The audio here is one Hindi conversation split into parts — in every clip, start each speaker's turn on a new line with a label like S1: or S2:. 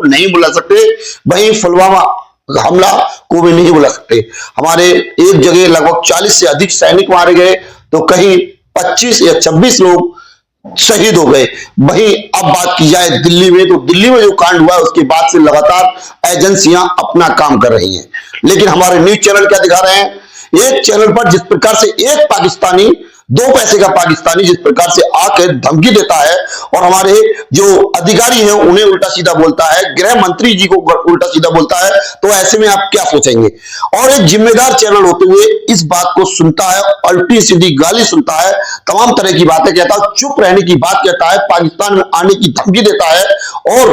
S1: नहीं बुला सकते, वहीं पुलवामा हमला को भी नहीं बुला सकते। हमारे एक जगह लगभग 40 से अधिक सैनिक मारे गए, तो कहीं 25 या 26 लोग शहीद हो गए। वहीं अब बात की जाए दिल्ली में, तो दिल्ली में जो कांड हुआ उसके बाद से लगातार एजेंसियां अपना काम कर रही हैं, लेकिन हमारे न्यूज चैनल क्या दिखा रहे हैं, एक चैनल पर जिस प्रकार से एक पाकिस्तानी, 2 पैसे का पाकिस्तानी जिस प्रकार से आकर धमकी देता है और हमारे जो अधिकारी हैं उन्हें उल्टा सीधा बोलता है, गृह मंत्री जी को उल्टा सीधा बोलता है, तो ऐसे में आप क्या सोचेंगे। और एक जिम्मेदार चैनल होते हुए इस बात को सुनता है, उल्टी सीधी गाली सुनता है, तमाम तरह की बातें कहता है, चुप रहने की बात कहता है, पाकिस्तान में आने की धमकी देता है और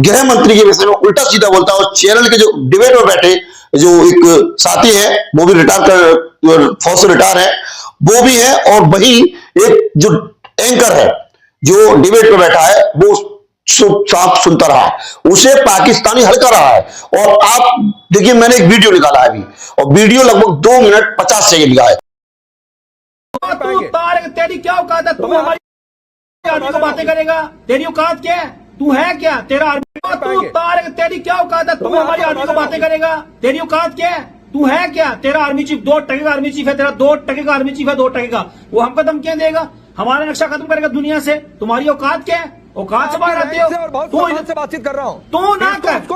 S1: गृह मंत्री के विषय में उल्टा सीधा बोलता है। और चैनल के जो डिबेट में बैठे जो एक साथी है, वो भी फौज से रिटायर है, वो भी है, और वही एक जो एंकर है जो डिबेट पे बैठा है, वो साफ सुनता रहा, उसे पाकिस्तानी हल्का रहा है। और आप देखिए, मैंने एक वीडियो निकाला है अभी, और वीडियो लगभग 2 मिनट 50 सेकंड का है।
S2: तेरी क्या औकात है? तू हमारी आर्मी को बातें करेगा? तेरी औकात क्या है? तू है क्या? तेरा आर्मी तेरी क्या औकात है? तू हमारी आर्मी को बातें करेगा? तेरी औकात क्या है? तू है क्या? तेरा आर्मी चीफ 2 टके का आर्मी चीफ है, तेरा 2 टके का आर्मी चीफ है, 2 टके का। वो हमको धमकियां देगा, हमारा नक्शा खत्म करेगा दुनिया से। तुम्हारी औकात क्या है? औकात से बाहर आते हो।
S3: से बातचीत कर रहा हूँ,
S2: तू ना कर, तू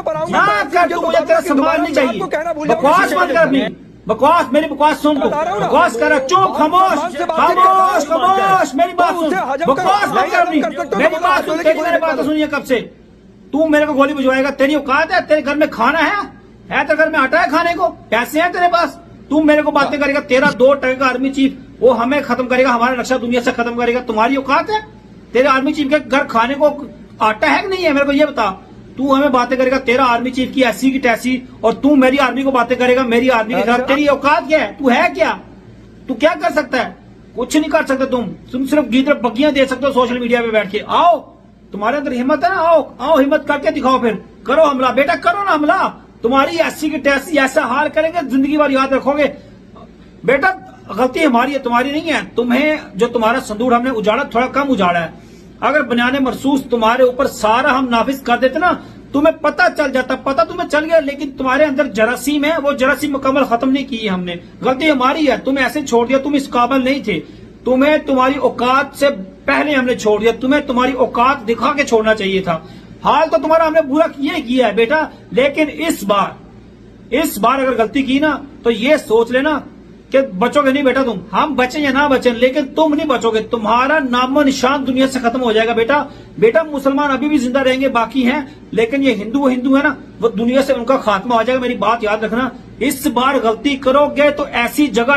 S2: मुझे तेरा सम्मान नहीं चाहिए। बकवास मत कर अपनी, बकवास, मेरी बकवास सुन, बकवास कर, चुप, खामोश खामोश खामोश, मेरी बात सुन, बकवास मत कर अपनी, मेरी बात सुन, मेरी बात सुनिए कब से। तू मेरे को गोली भिजवाएगा? तेरी औकात है? तेरे घर में खाना है तेरे घर में आटा है खाने को? पैसे हैं तेरे पास? तू मेरे को बातें करेगा? तेरा 2 टके का आर्मी चीफ, वो हमें खत्म करेगा, हमारा नक्शा दुनिया से खत्म करेगा। तुम्हारी औकात है? तेरे आर्मी चीफ के घर खाने को आटा है कि नहीं है? मेरे को ये बता। तू हमें बातें करेगा, तेरा आर्मी चीफ की ऐसी की तैसी, और तू मेरी आर्मी को बातें करेगा, मेरी आर्मी के खिलाफ। तेरी औकात क्या है? तू है क्या? तू क्या कर सकता है? कुछ नहीं कर सकते तुम सिर्फ गीत बग्गियां दे सकते हो सोशल मीडिया पे बैठ के। आओ, तुम्हारे अंदर हिम्मत है ना, आओ हिम्मत करके दिखाओ, फिर करो हमला बेटा, करो ना हमला। तुम्हारी ऐसी की तैसी ऐसा हाल करेंगे, जिंदगी भर याद रखोगे बेटा। गलती हमारी है, तुम्हारी नहीं है। तुम्हें जो तुम्हारा संदूर हमने उजाड़ा, थोड़ा कम उजाड़ा है। अगर बनियाने मरसूस तुम्हारे ऊपर सारा हम नाफिज कर देते ना, तुम्हें पता चल जाता, पता तुम्हें चल गया, लेकिन तुम्हारे अंदर जरासीम है, वो जरासीम मुकम्मल खत्म नहीं की है हमने। गलती हमारी है, तुम्हें ऐसे छोड़ दिया, तुम इस काबिल नहीं थे, तुम्हें तुम्हारी औकात से पहले हमने छोड़ दिया, तुम्हें तुम्हारी औकात दिखा के छोड़ना चाहिए था। हाल तो तुम्हारा हमने बुरा किया है बेटा, लेकिन इस बार अगर गलती की ना, तो ये सोच लेना कि बचोगे नहीं बेटा तुम। हम बचें या ना बचें, लेकिन तुम नहीं बचोगे, तुम्हारा नामो निशान दुनिया से खत्म हो जाएगा बेटा। मुसलमान अभी भी जिंदा रहेंगे, बाकी हैं, लेकिन ये हिंदू है ना, वो दुनिया से उनका खात्मा हो जाएगा। मेरी बात याद रखना, इस बार गलती करोगे तो ऐसी जगह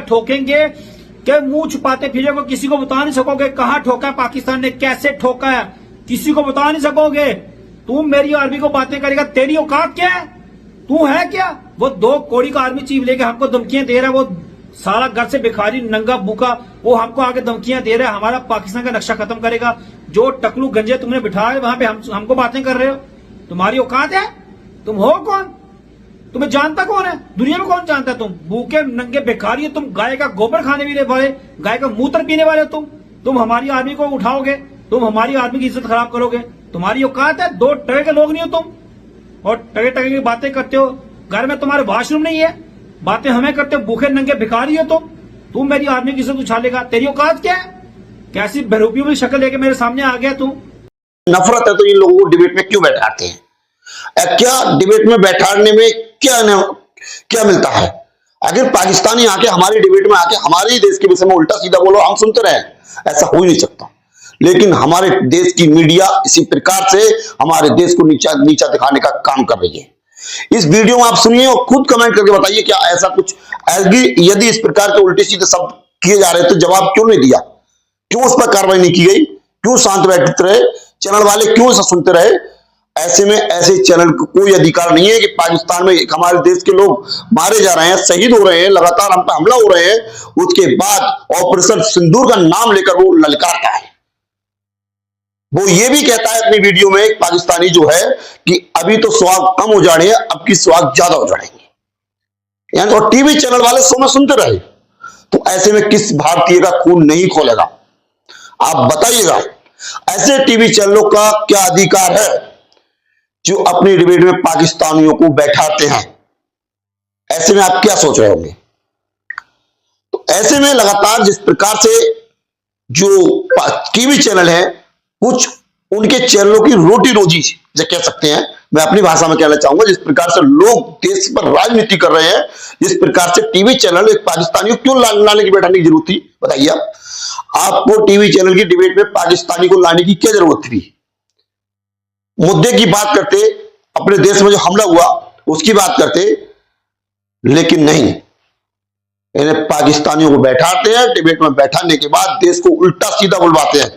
S2: ठोकेंगे कि मुंह छुपाते फिरोगे, किसी को बता नहीं सकोगे कहां ठोका है पाकिस्तान ने, कैसे ठोका है, किसी को बता नहीं सकोगे। तुम मेरी आर्मी को बातें करेगा? तेरी औकात क्या है? तू है क्या? वो 2 कौड़ी का आर्मी चीफ लेके हमको धमकियां दे रहा है, वो सारा घर से भिखारी नंगा भूखा, वो हमको आगे धमकियां दे रहा है, हमारा पाकिस्तान का नक्शा खत्म करेगा। जो टकलू गंजे तुमने बिठाए वहां पे हमको बातें कर रहे हो। तुम्हारी औकात है? तुम हो कौन? तुम्हें जानता कौन है? दुनिया में कौन जानता है? तुम भूखे नंगे भिखारी हो, तुम गाय का गोबर खाने वाले, गाय का मूत्र पीने वाले हो तुम हमारी आर्मी को उठाओगे, तुम हमारी आर्मी की इज्जत खराब करोगे। तुम्हारी औकात है? 2 टके के लोग नहीं हो तुम, और टके की बातें करते हो। घर में तुम्हारे वॉशरूम नहीं है, बातें हमें करते हो। भूखे नंगे भिखारी हो तुम मेरी आर्मी की इज्जत उछालेगा? तेरी औकात क्या है? कैसी बहरूपियों की शक्ल लेके मेरे सामने आ गया तू?
S1: नफरत है तो इन लोगों को डिबेट में क्यों बैठाते हैं? क्या डिबेट में बैठाने में क्या मिलता है? अगर पाकिस्तानी आके हमारी डिबेट में आके हमारे देश के विषय में उल्टा सीधा बोलो, हम सुनते रहे, ऐसा हो ही नहीं सकता। लेकिन हमारे देश की मीडिया इसी प्रकार से हमारे देश को नीचा दिखाने का काम कर रही है। इस वीडियो में आप सुनिए और खुद कमेंट करके बताइए, क्या ऐसा कुछ, यदि इस प्रकार के उल्टे सीधे शब्द किए जा रहे तो जवाब क्यों नहीं दिया? क्यों उस पर कार्रवाई नहीं की गई? क्यों शांत बैठते रहे? चैनल वाले क्यों ऐसा सुनते रहे? ऐसे में ऐसे चैनल को कोई अधिकार नहीं है कि पाकिस्तान में हमारे देश के लोग मारे जा रहे हैं, शहीद हो रहे हैं, लगातार हम पर हमला हो रहे हैं, उसके बाद ऑपरेशन सिंदूर का नाम लेकर वो ललकारता है। वो ये भी कहता है अपनी वीडियो में, एक पाकिस्तानी जो है, कि अभी तो सुहाग कम उजाड़े हैं, अब की सुहाग ज्यादा उजाड़ेंगे। यानी तो टीवी चैनल वाले सो में सुनते रहे, तो ऐसे में किस भारतीय का खून नहीं खोलेगा? आप बताइएगा। ऐसे टीवी चैनलों का क्या अधिकार है जो अपनी डिबेट में पाकिस्तानियों को बैठाते हैं? ऐसे में आप क्या सोच रहे होंगे? तो ऐसे में लगातार जिस प्रकार से जो टीवी चैनल है, कुछ उनके चैनलों की रोटी रोजी जो कह सकते हैं, मैं अपनी भाषा में कहना चाहूंगा, जिस प्रकार से लोग देश पर राजनीति कर रहे हैं, जिस प्रकार से टीवी चैनल एक पाकिस्तानी को क्यों लाने की बैठाने की जरूरत थी? बताइए आपको टीवी चैनल की डिबेट में पाकिस्तानी को लाने की क्या जरूरत थी? मुद्दे की बात करते, अपने देश में जो हमला हुआ उसकी बात करते, लेकिन नहीं, इन्हें पाकिस्तानियों को बैठाते हैं, डिबेट में बैठाने के बाद देश को उल्टा सीधा बुलवाते हैं।